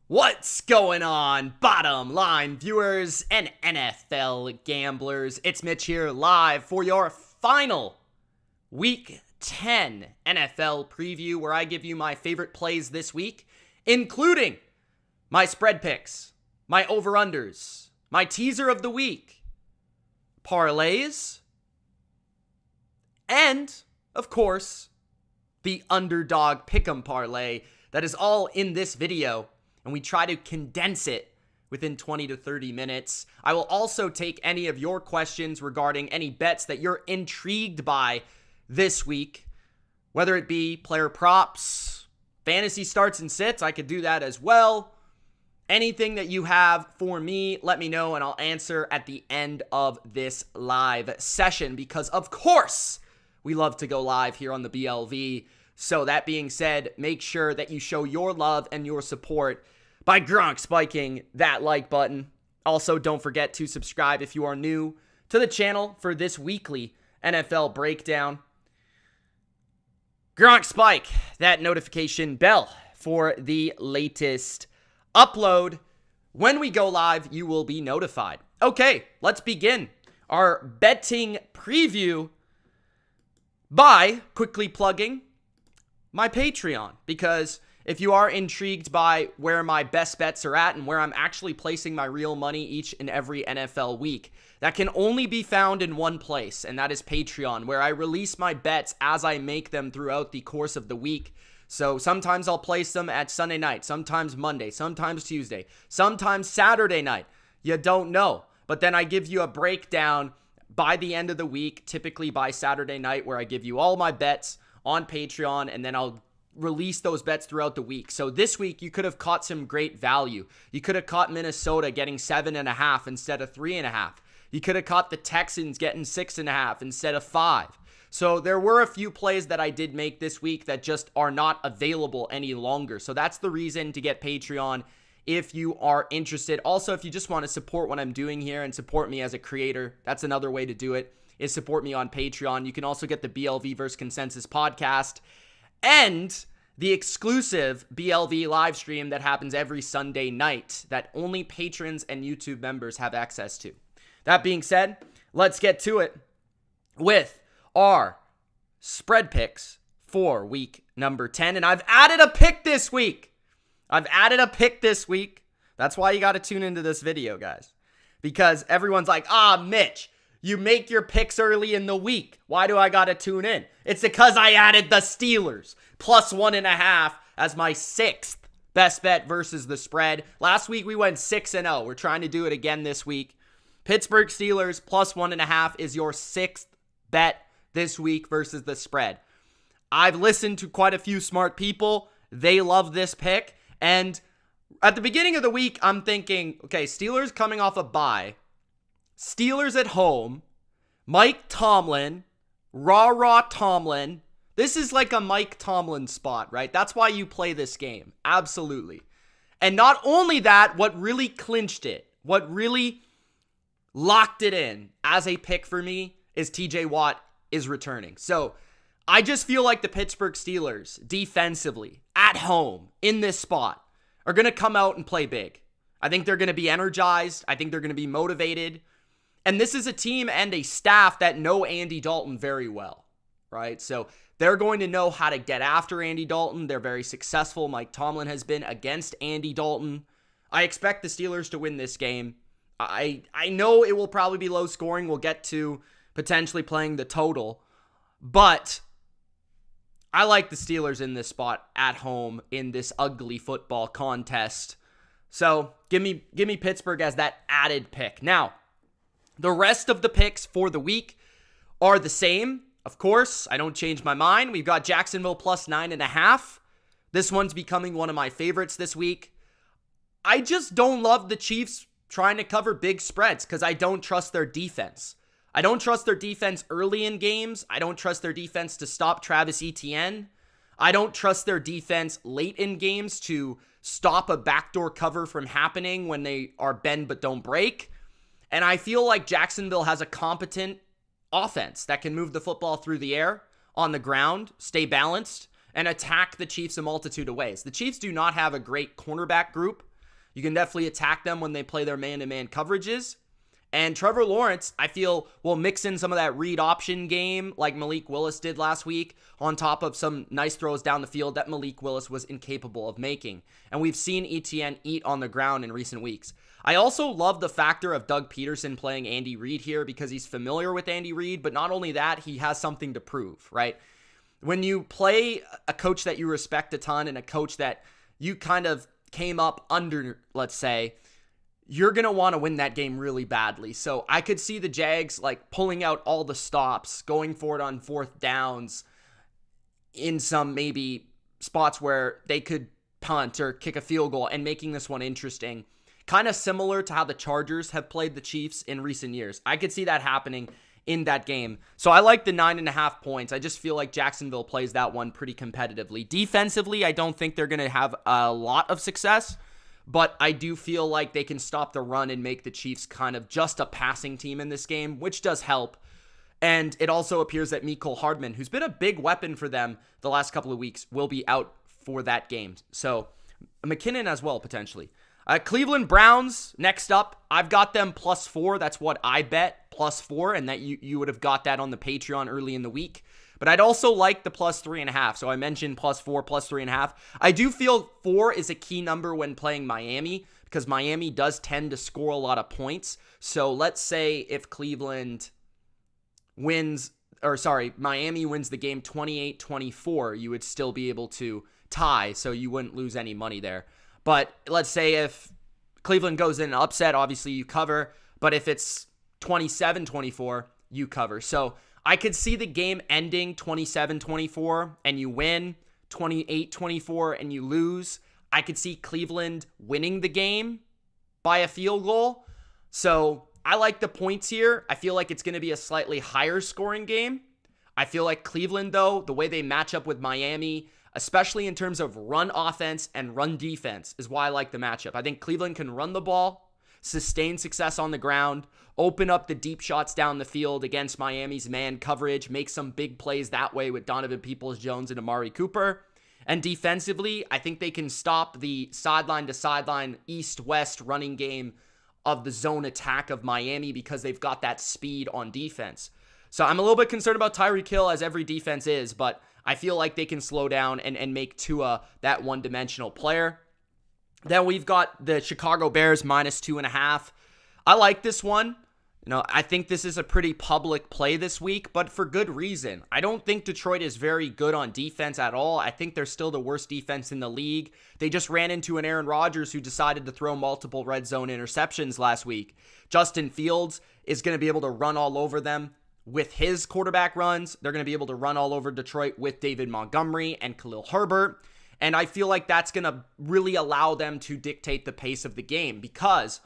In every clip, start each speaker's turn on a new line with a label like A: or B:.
A: What's going on, bottom line viewers and NFL gamblers? It's Mitch here live for your final Week 10 NFL preview where I give you my favorite plays this week, including my spread picks, my over-unders, my teaser of the week, parlays, and, of course, the Underdog Pick'em Parlay. That is all in this video, and we try to condense it within 20 to 30 minutes. I will also take any of your questions regarding any bets that you're intrigued by this week, whether it be player props, fantasy starts and sits. I could do that as well. Anything that you have for me, let me know, and I'll answer at the end of this live session because, of course, we love to go live here on the BLV. So that being said, make sure that you show your love and your support by spiking that like button. Also, don't forget to subscribe if you are new to the channel for this weekly NFL breakdown. Spike that notification bell for the latest upload. When we go live, you will be notified. Okay, let's begin our betting preview by quickly plugging my Patreon, because if you are intrigued by where my best bets are at and where I'm actually placing my real money each and every NFL week, that can only be found in one place, and that is Patreon, where I release my bets as I make them throughout the course of the week. So sometimes I'll place them at Sunday night, sometimes Monday, sometimes Tuesday, sometimes Saturday night. You don't know. But then I give you a breakdown by the end of the week, typically by Saturday night, where I give you all my bets on Patreon, and then I'll release those bets throughout the week. So this week, you could have caught some great value. You could have caught Minnesota getting 7.5 instead of 3.5. You could have caught the Texans getting 6.5 instead of 5. So there were a few plays that I did make this week that just are not available any longer. So that's the reason to get Patreon if you are interested. Also, if you just want to support what I'm doing here and support me as a creator, that's another way to do it, is support me on Patreon. You can also get the BLV vs. Consensus podcast and the exclusive BLV live stream that happens every Sunday night that only patrons and YouTube members have access to. That being said, let's get to it with our spread picks for week number 10. And I've added a pick this week. That's why you got to tune into this video, guys. Because everyone's like, Mitch, you make your picks early in the week. Why do I got to tune in? It's because I added the Steelers plus 1.5 as my 6th best bet versus the spread. Last week we went 6-0. We're trying to do it again this week. Pittsburgh Steelers plus 1.5 is your 6th bet this week versus the spread. I've listened to quite a few smart people. They love this pick. And at the beginning of the week, I'm thinking, okay, Steelers coming off a bye. Steelers at home. Mike Tomlin. Rah Tomlin. This is like a Mike Tomlin spot, right? That's why you play this game. Absolutely. And not only that, what really clinched it, what really locked it in as a pick for me is TJ Watt is returning. So I just feel like the Pittsburgh Steelers defensively at home in this spot are going to come out and play big. I think they're going to be energized. I think they're going to be motivated. And this is a team and a staff that know Andy Dalton very well, right? So they're going to know how to get after Andy Dalton. They're very successful. Mike Tomlin has been against Andy Dalton. I expect the Steelers to win this game. I know it will probably be low scoring. We'll get to potentially playing the total. But I like the Steelers in this spot at home in this ugly football contest. So give me Pittsburgh as that added pick. Now, the rest of the picks for the week are the same. Of course, I don't change my mind. We've got Jacksonville plus 9.5. This one's becoming one of my favorites this week. I just don't love the Chiefs trying to cover big spreads because I don't trust their defense. I don't trust their defense early in games. I don't trust their defense to stop Travis Etienne. I don't trust their defense late in games to stop a backdoor cover from happening when they are bend but don't break. And I feel like Jacksonville has a competent offense that can move the football through the air, on the ground, stay balanced, and attack the Chiefs a multitude of ways. The Chiefs do not have a great cornerback group. You can definitely attack them when they play their man-to-man coverages. And Trevor Lawrence, I feel, will mix in some of that read option game like Malik Willis did last week on top of some nice throws down the field that Malik Willis was incapable of making. And we've seen ETN eat on the ground in recent weeks. I also love the factor of Doug Peterson playing Andy Reid here because he's familiar with Andy Reid, but not only that, he has something to prove, right? When you play a coach that you respect a ton and a coach that you kind of came up under, let's say, you're going to want to win that game really badly. So I could see the Jags like pulling out all the stops, going for it on fourth downs in some maybe spots where they could punt or kick a field goal and making this one interesting. Kind of similar to how the Chargers have played the Chiefs in recent years. I could see that happening in that game. So I like the 9.5 points. I just feel like Jacksonville plays that one pretty competitively. Defensively, I don't think they're going to have a lot of success. But I do feel like they can stop the run and make the Chiefs kind of just a passing team in this game, which does help. And it also appears that Mecole Hardman, who's been a big weapon for them the last couple of weeks, will be out for that game. So McKinnon as well, potentially. Cleveland Browns, next up. I've got them +4. That's what I bet, +4. And that you would have got that on the Patreon early in the week. But I'd also like the +3.5. So I mentioned +4, +3.5. I do feel 4 is a key number when playing Miami because Miami does tend to score a lot of points. So let's say if Miami wins the game 28-24, you would still be able to tie. So you wouldn't lose any money there. But let's say if Cleveland goes in and upset, obviously you cover. But if it's 27-24, you cover. So I could see the game ending 27-24 and you win, 28-24 and you lose. I could see Cleveland winning the game by a field goal. So I like the points here. I feel like it's going to be a slightly higher scoring game. I feel like Cleveland, though, the way they match up with Miami, especially in terms of run offense and run defense, is why I like the matchup. I think Cleveland can run the ball, sustain success on the ground, open up the deep shots down the field against Miami's man coverage, make some big plays that way with Donovan Peoples-Jones and Amari Cooper. And defensively, I think they can stop the sideline-to-sideline, east-west running game of the zone attack of Miami because they've got that speed on defense. So I'm a little bit concerned about Tyreek Hill, as every defense is, but I feel like they can slow down and make Tua that one-dimensional player. Then we've got the Chicago Bears -2.5. I like this one. I think this is a pretty public play this week, but for good reason. I don't think Detroit is very good on defense at all. I think they're still the worst defense in the league. They just ran into an Aaron Rodgers who decided to throw multiple red zone interceptions last week. Justin Fields is going to be able to run all over them with his quarterback runs. They're going to be able to run all over Detroit with David Montgomery and Khalil Herbert. And I feel like that's going to really allow them to dictate the pace of the game because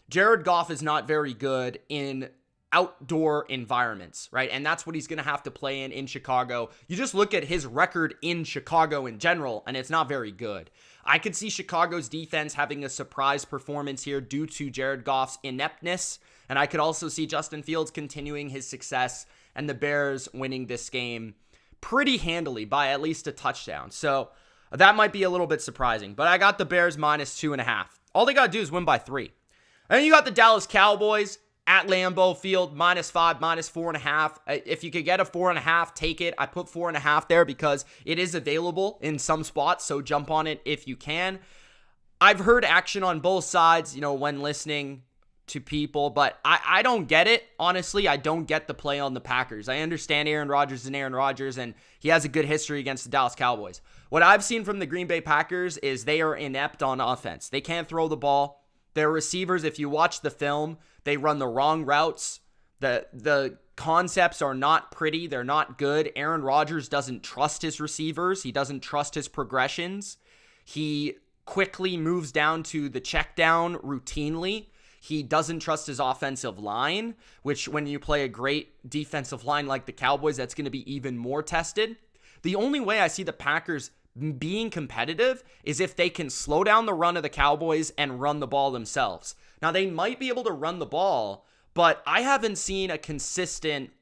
A: Jared Goff is not very good in outdoor environments, right? And that's what he's going to have to play in Chicago. You just look at his record in Chicago in general, and it's not very good. I could see Chicago's defense having a surprise performance here due to Jared Goff's ineptness, and I could also see Justin Fields continuing his success and the Bears winning this game pretty handily by at least a touchdown. So that might be a little bit surprising, but I got the Bears -2.5. All they got to do is win by 3. And then you got the Dallas Cowboys at Lambeau Field, -5, -4.5. If you could get a 4.5, take it. I put 4.5 there because it is available in some spots, so jump on it if you can. I've heard action on both sides, when listening to people, but I don't get it. Honestly, I don't get the play on the Packers. I understand Aaron Rodgers and Aaron Rodgers, and he has a good history against the Dallas Cowboys. What I've seen from the Green Bay Packers is they are inept on offense. They can't throw the ball. Their receivers, if you watch the film, they run the wrong routes. The concepts are not pretty. They're not good. Aaron Rodgers doesn't trust his receivers. He doesn't trust his progressions. He quickly moves down to the check down routinely. He doesn't trust his offensive line, which when you play a great defensive line like the Cowboys, that's going to be even more tested. The only way I see the Packers being competitive is if they can slow down the run of the Cowboys and run the ball themselves. Now, they might be able to run the ball, but I haven't seen a consistent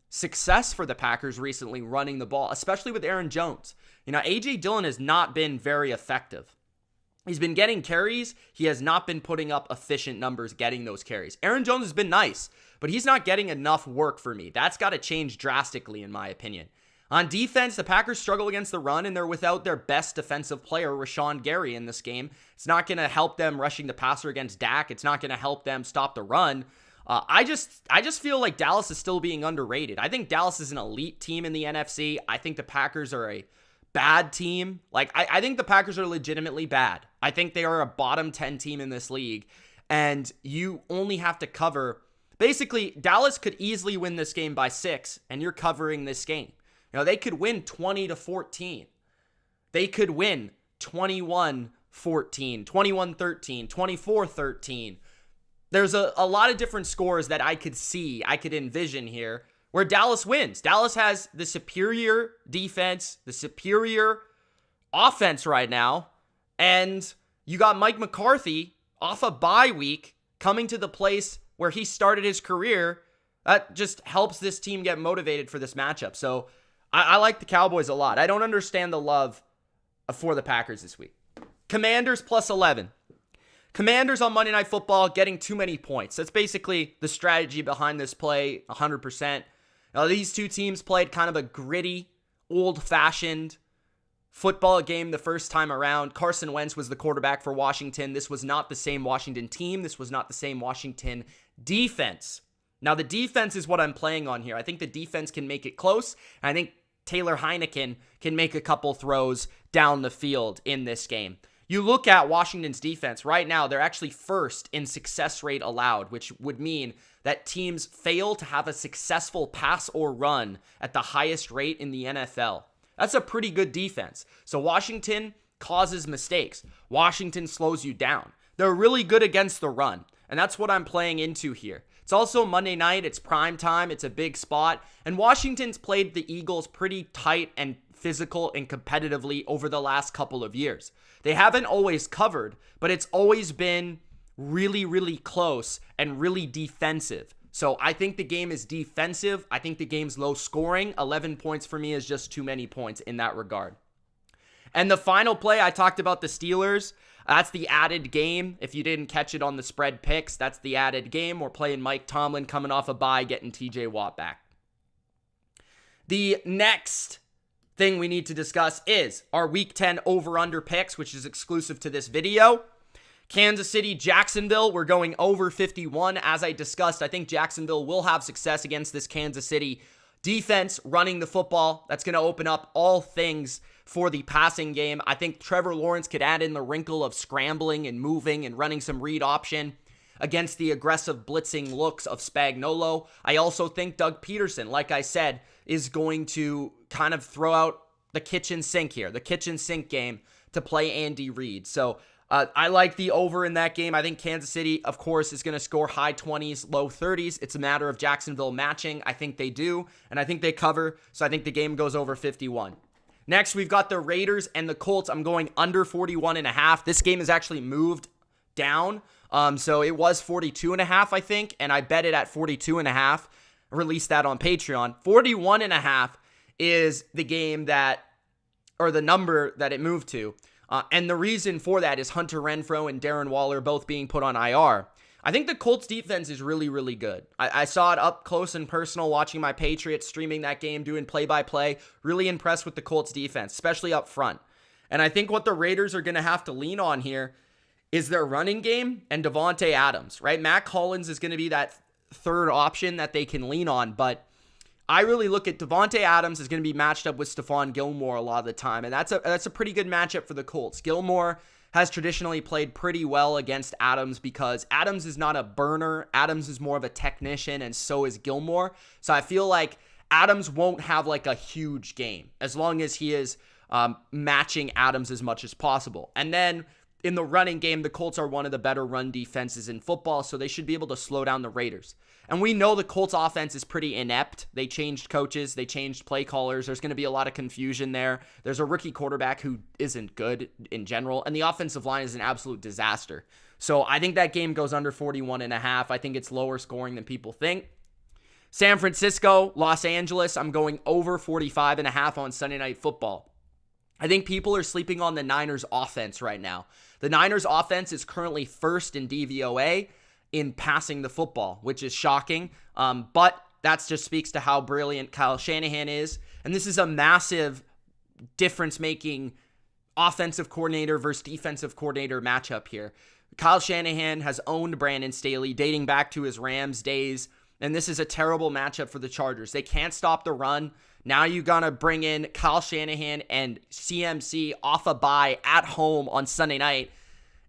A: success for the Packers recently running the ball, especially with Aaron Jones. A.J. Dillon has not been very effective. He's been getting carries. He has not been putting up efficient numbers getting those carries. Aaron Jones has been nice, but he's not getting enough work for me. That's got to change drastically, in my opinion. On defense, the Packers struggle against the run, and they're without their best defensive player, Rashawn Gary, in this game. It's not going to help them rushing the passer against Dak. It's not going to help them stop the run. I just feel like Dallas is still being underrated. I think Dallas is an elite team in the NFC. I think the Packers are a bad team. Like, I think the Packers are legitimately bad. I think they are a bottom 10 team in this league, and you only have to cover. Basically, Dallas could easily win this game by 6, and you're covering this game. You know, they could win 20-14. They could win 21-14, 21-13, 24-13. There's a lot of different scores that I could envision here where Dallas wins. Dallas has the superior defense, the superior offense right now, and you got Mike McCarthy off a bye week coming to the place where he started his career. That just helps this team get motivated for this matchup. So I like the Cowboys a lot. I don't understand the love for the Packers this week. Commanders plus 11. Commanders on Monday Night Football getting too many points. That's basically the strategy behind this play, 100%. Now, these two teams played kind of a gritty, old-fashioned football game the first time around. Carson Wentz was the quarterback for Washington. This was not the same Washington team. This was not the same Washington defense. Now, the defense is what I'm playing on here. I think the defense can make it close, and I think Taylor Heineken can make a couple throws down the field in this game. You look at Washington's defense right now, they're actually first in success rate allowed, which would mean that teams fail to have a successful pass or run at the highest rate in the NFL. That's a pretty good defense. So Washington causes mistakes. Washington slows you down. They're really good against the run, and that's what I'm playing into here. It's also Monday night. It's prime time. It's a big spot. And Washington's played the Eagles pretty tight and physical and competitively over the last couple of years. They haven't always covered, but it's always been really, really close and really defensive. So I think the game is defensive. I think the game's low scoring. 11 points for me is just too many points in that regard. And the final play, I talked about the Steelers. That's the added game. If you didn't catch it on the spread picks, that's the added game. We're playing Mike Tomlin coming off a bye, getting TJ Watt back. The next thing we need to discuss is our Week 10 over-under picks, which is exclusive to this video. Kansas City, Jacksonville, we're going over 51. As I discussed, I think Jacksonville will have success against this Kansas City defense running the football. That's going to open up all things for the passing game. I think Trevor Lawrence could add in the wrinkle of scrambling and moving and running some read option against the aggressive blitzing looks of Spagnuolo. I also think Doug Peterson, like I said, is going to kind of throw out the kitchen sink here, the kitchen sink game to play Andy Reid. So I like the over in that game. I think Kansas City, of course, is going to score high 20s, low 30s. It's a matter of Jacksonville matching. I think they do, and I think they cover. So I think the game goes over 51. Next, we've got the Raiders and the Colts. I'm going under 41.5. This game is actually moved down. So it was 42.5, I think, and I bet it at 42.5. Released that on Patreon. 41.5 is the game that, or the number that it moved to. And the reason for that is Hunter Renfrow and Darren Waller both being put on IR. I think the Colts defense is really, really good. I saw it up close and personal watching my Patriots, streaming that game, doing play-by-play. Really impressed with the Colts defense, especially up front. And I think what the Raiders are going to have to lean on here is their running game and Devontae Adams, right? Matt Collins is going to be that third option that they can lean on, but I really look at Devontae Adams is going to be matched up with Stephon Gilmore a lot of the time, and that's a pretty good matchup for the Colts. Gilmore has traditionally played pretty well against Adams because Adams is not a burner. Adams is more of a technician, and so is Gilmore. So I feel like Adams won't have like a huge game as long as he is matching Adams as much as possible. And then in the running game, the Colts are one of the better run defenses in football, so they should be able to slow down the Raiders. And we know the Colts offense is pretty inept. They changed coaches. They changed play callers. There's going to be a lot of confusion there. There's a rookie quarterback who isn't good in general, and the offensive line is an absolute disaster. So I think that game goes under 41.5. I think it's lower scoring than people think. San Francisco, Los Angeles, I'm going over 45.5 on Sunday Night Football. I think people are sleeping on the Niners offense right now. The Niners offense is currently first in DVOA in passing the football, which is shocking. But that just speaks to how brilliant Kyle Shanahan is. And this is a massive difference-making offensive coordinator versus defensive coordinator matchup here. Kyle Shanahan has owned Brandon Staley dating back to his Rams days, and this is a terrible matchup for the Chargers. They can't stop the run. Now you're going to bring in Kyle Shanahan and CMC off a bye at home on Sunday night.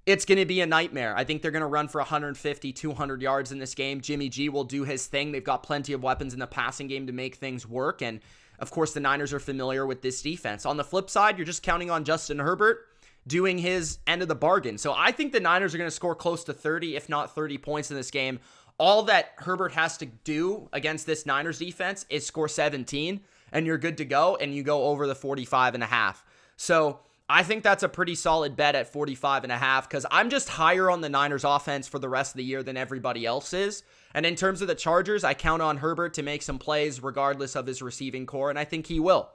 A: It's going to be a nightmare. I think they're going to run for 150, 200 yards in this game. Jimmy G will do his thing. They've got plenty of weapons in the passing game to make things work, and of course, the Niners are familiar with this defense. On the flip side, you're just counting on Justin Herbert doing his end of the bargain. So I think the Niners are going to score close to 30, if not 30 points in this game. All that Herbert has to do against this Niners defense is score 17, and you're good to go, and you go over the 45.5. So I think that's a pretty solid bet at 45.5 because I'm just higher on the Niners offense for the rest of the year than everybody else is. And in terms of the Chargers, I count on Herbert to make some plays regardless of his receiving core, and I think he will.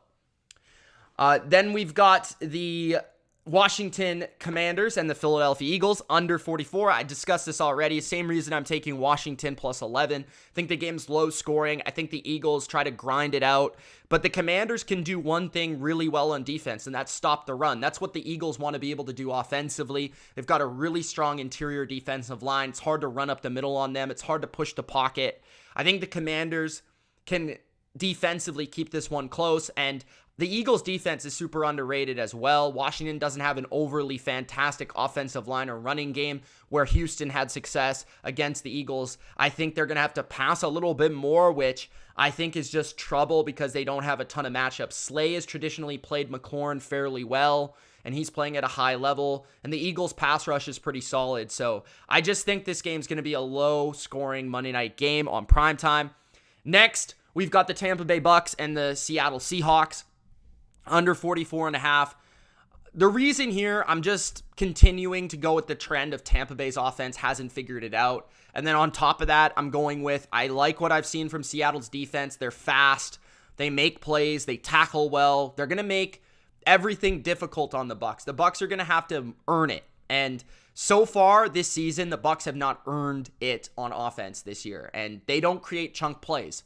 A: Then we've got the Washington Commanders and the Philadelphia Eagles under 44. I discussed this already. Same reason I'm taking Washington plus 11. I think the game's low scoring. I think the Eagles try to grind it out. But the Commanders can do one thing really well on defense, and that's stop the run. That's what the Eagles want to be able to do offensively. They've got a really strong interior defensive line. It's hard to run up the middle on them. It's hard to push the pocket. I think the Commanders can defensively keep this one close, and the Eagles' defense is super underrated as well. Washington doesn't have an overly fantastic offensive line or running game where Houston had success against the Eagles. I think they're going to have to pass a little bit more, which I think is just trouble because they don't have a ton of matchups. Slay has traditionally played McLaurin fairly well, and he's playing at a high level, and the Eagles' pass rush is pretty solid. So I just think this game's going to be a low-scoring Monday night game on primetime. Next, we've got the Tampa Bay Bucks and the Seattle Seahawks. Under 44.5. The reason here, I'm just continuing to go with the trend of Tampa Bay's offense hasn't figured it out. And then on top of that, I'm going with, I like what I've seen from Seattle's defense. They're fast. They make plays. They tackle well. They're going to make everything difficult on the Bucks. The Bucks are going to have to earn it. And so far this season, the Bucks have not earned it on offense this year. And they don't create chunk plays.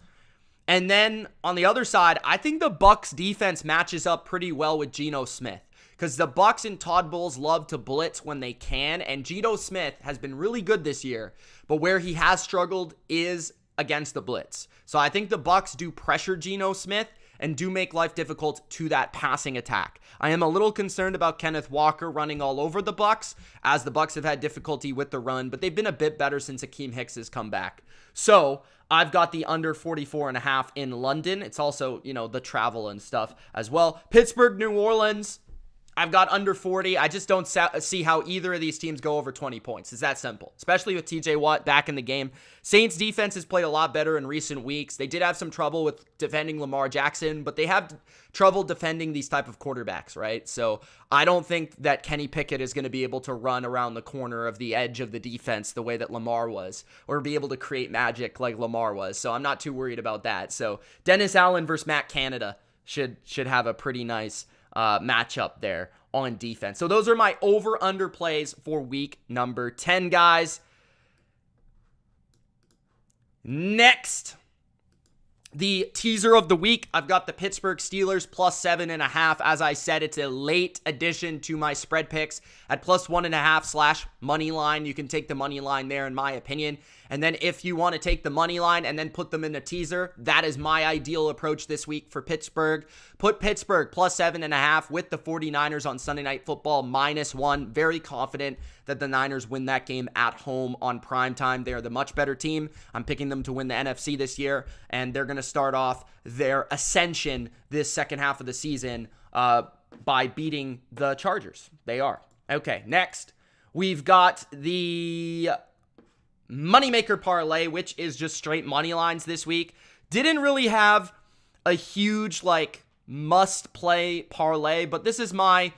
A: And then on the other side, I think the Bucks defense matches up pretty well with Geno Smith because the Bucks and Todd Bowles love to blitz when they can, and Geno Smith has been really good this year, but where he has struggled is against the blitz. So I think the Bucks do pressure Geno Smith and do make life difficult to that passing attack. I am a little concerned about Kenneth Walker running all over the Bucks, as the Bucks have had difficulty with the run, but they've been a bit better since Akeem Hicks has come back. So I've got the under 44.5 in London. It's also, the travel and stuff as well. Pittsburgh, New Orleans, I've got under 40. I just don't see how either of these teams go over 20 points. It's that simple, especially with TJ Watt back in the game. Saints defense has played a lot better in recent weeks. They did have some trouble with defending Lamar Jackson, but they have trouble defending these type of quarterbacks, right? So I don't think that Kenny Pickett is going to be able to run around the corner of the edge of the defense the way that Lamar was, or be able to create magic like Lamar was. So I'm not too worried about that. So Dennis Allen versus Matt Canada should have a pretty nice matchup there on defense. So those are my over-under plays for week number 10, guys. Next, the teaser of the week. I've got the Pittsburgh Steelers plus 7.5. As I said, it's a late addition to my spread picks at plus 1.5 / money line. You can take the money line there, in my opinion. And then if you want to take the money line and then put them in a teaser, that is my ideal approach this week for Pittsburgh. Put Pittsburgh plus 7.5 with the 49ers on Sunday Night Football -1. Very confident that the Niners win that game at home on primetime. They are the much better team. I'm picking them to win the NFC this year, and they're going to start off their ascension this second half of the season by beating the Chargers. They are. Okay, next, we've got the Moneymaker Parlay, which is just straight money lines this week. Didn't really have a huge, must-play parlay, but this is my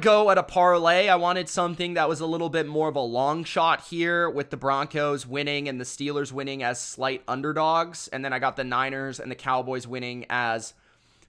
A: go at a parlay. I wanted something that was a little bit more of a long shot here with the Broncos winning and the Steelers winning as slight underdogs. And then I got the Niners and the Cowboys winning as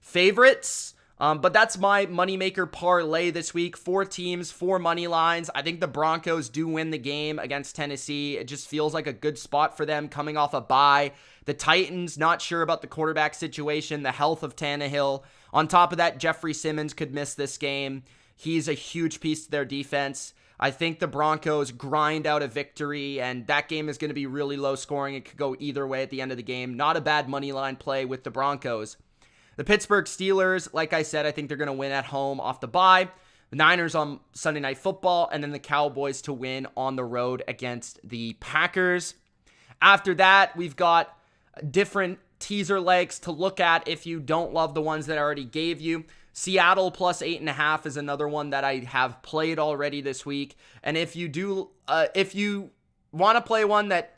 A: favorites. But that's my moneymaker parlay this week. 4 teams, 4 money lines. I think the Broncos do win the game against Tennessee. It just feels like a good spot for them coming off a bye. The Titans, not sure about the quarterback situation, the health of Tannehill. On top of that, Jeffrey Simmons could miss this game. He's a huge piece to their defense. I think the Broncos grind out a victory, and that game is going to be really low scoring. It could go either way at the end of the game. Not a bad money line play with the Broncos. The Pittsburgh Steelers, like I said, I think they're going to win at home off the bye. The Niners on Sunday Night Football, and then the Cowboys to win on the road against the Packers. After that, we've got different teaser legs to look at if you don't love the ones that I already gave you. Seattle plus 8.5 is another one that I have played already this week. And if you want to play one that,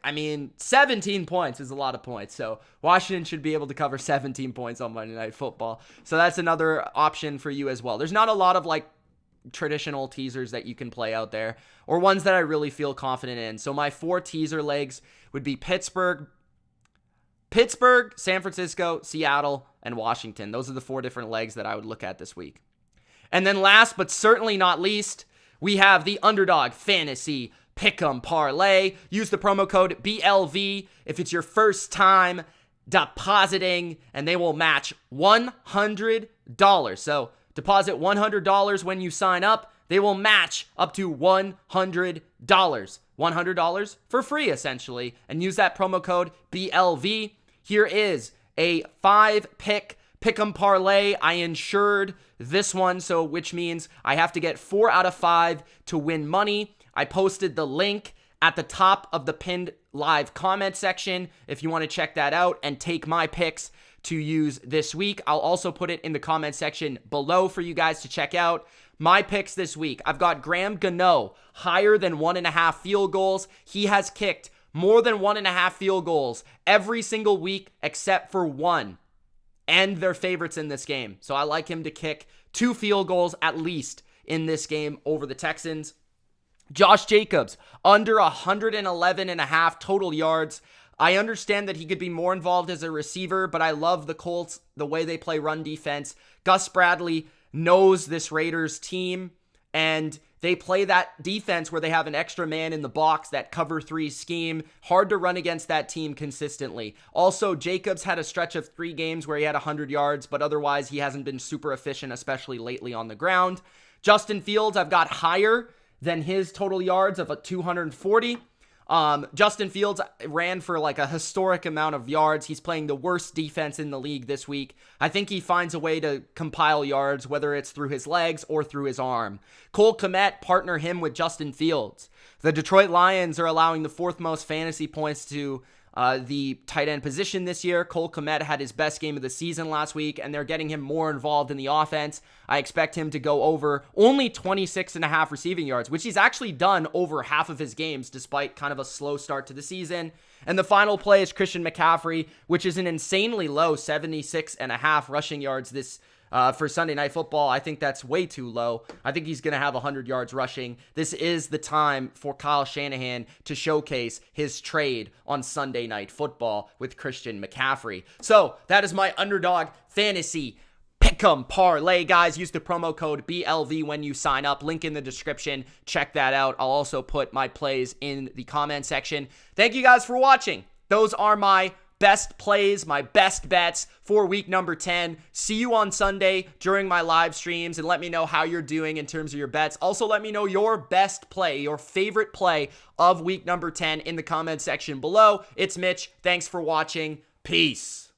A: 17 points is a lot of points. So Washington should be able to cover 17 points on Monday Night Football. So that's another option for you as well. There's not a lot of traditional teasers that you can play out there, or ones that I really feel confident in. So my 4 teaser legs would be Pittsburgh, San Francisco, Seattle, and Washington. Those are the 4 different legs that I would look at this week. And then last but certainly not least, we have the Underdog Fantasy Pick'em Parlay. Use the promo code BLV if it's your first time depositing, and they will match $100. So deposit $100 when you sign up. They will match up to $100. $100 for free, essentially. And use that promo code BLV. Here is a 5-pick Pick'em Parlay. I insured this one, so which means I have to get 4 out of 5 to win money. I posted the link at the top of the pinned live comment section if you want to check that out and take my picks to use this week. I'll also put it in the comment section below for you guys to check out. My picks this week, I've got Graham Gano, higher than 1.5 field goals. He has kicked more than 1.5 field goals every single week except for 1. And they're favorites in this game. So I like him to kick 2 field goals at least in this game over the Texans. Josh Jacobs, under 111.5 total yards. I understand that he could be more involved as a receiver, but I love the Colts, the way they play run defense. Gus Bradley knows this Raiders team, and they play that defense where they have an extra man in the box, that cover 3 scheme. Hard to run against that team consistently. Also, Jacobs had a stretch of 3 games where he had 100 yards, but otherwise he hasn't been super efficient, especially lately on the ground. Justin Fields, I've got higher than his total yards of 240. Justin Fields ran for a historic amount of yards. He's playing the worst defense in the league this week. I think he finds a way to compile yards, whether it's through his legs or through his arm. Cole Kmet, partner him with Justin Fields. The Detroit Lions are allowing the 4th most fantasy points to the tight end position this year. Cole Kmet had his best game of the season last week, and they're getting him more involved in the offense. I expect him to go over only 26.5 receiving yards, which he's actually done over half of his games despite kind of a slow start to the season. And the final play is Christian McCaffrey, which is an insanely low 76.5 rushing yards this for Sunday Night Football. I think that's way too low. I think he's going to have 100 yards rushing. This is the time for Kyle Shanahan to showcase his trade on Sunday Night Football with Christian McCaffrey. So that is my Underdog Fantasy Pick'em Parlay, guys. Use the promo code BLV when you sign up. Link in the description. Check that out. I'll also put my plays in the comment section. Thank you guys for watching. Those are my best plays, my best bets for week number 10. See you on Sunday during my live streams, and let me know how you're doing in terms of your bets. Also, let me know your best play, your favorite play of week number 10 in the comment section below. It's Mitch. Thanks for watching. Peace.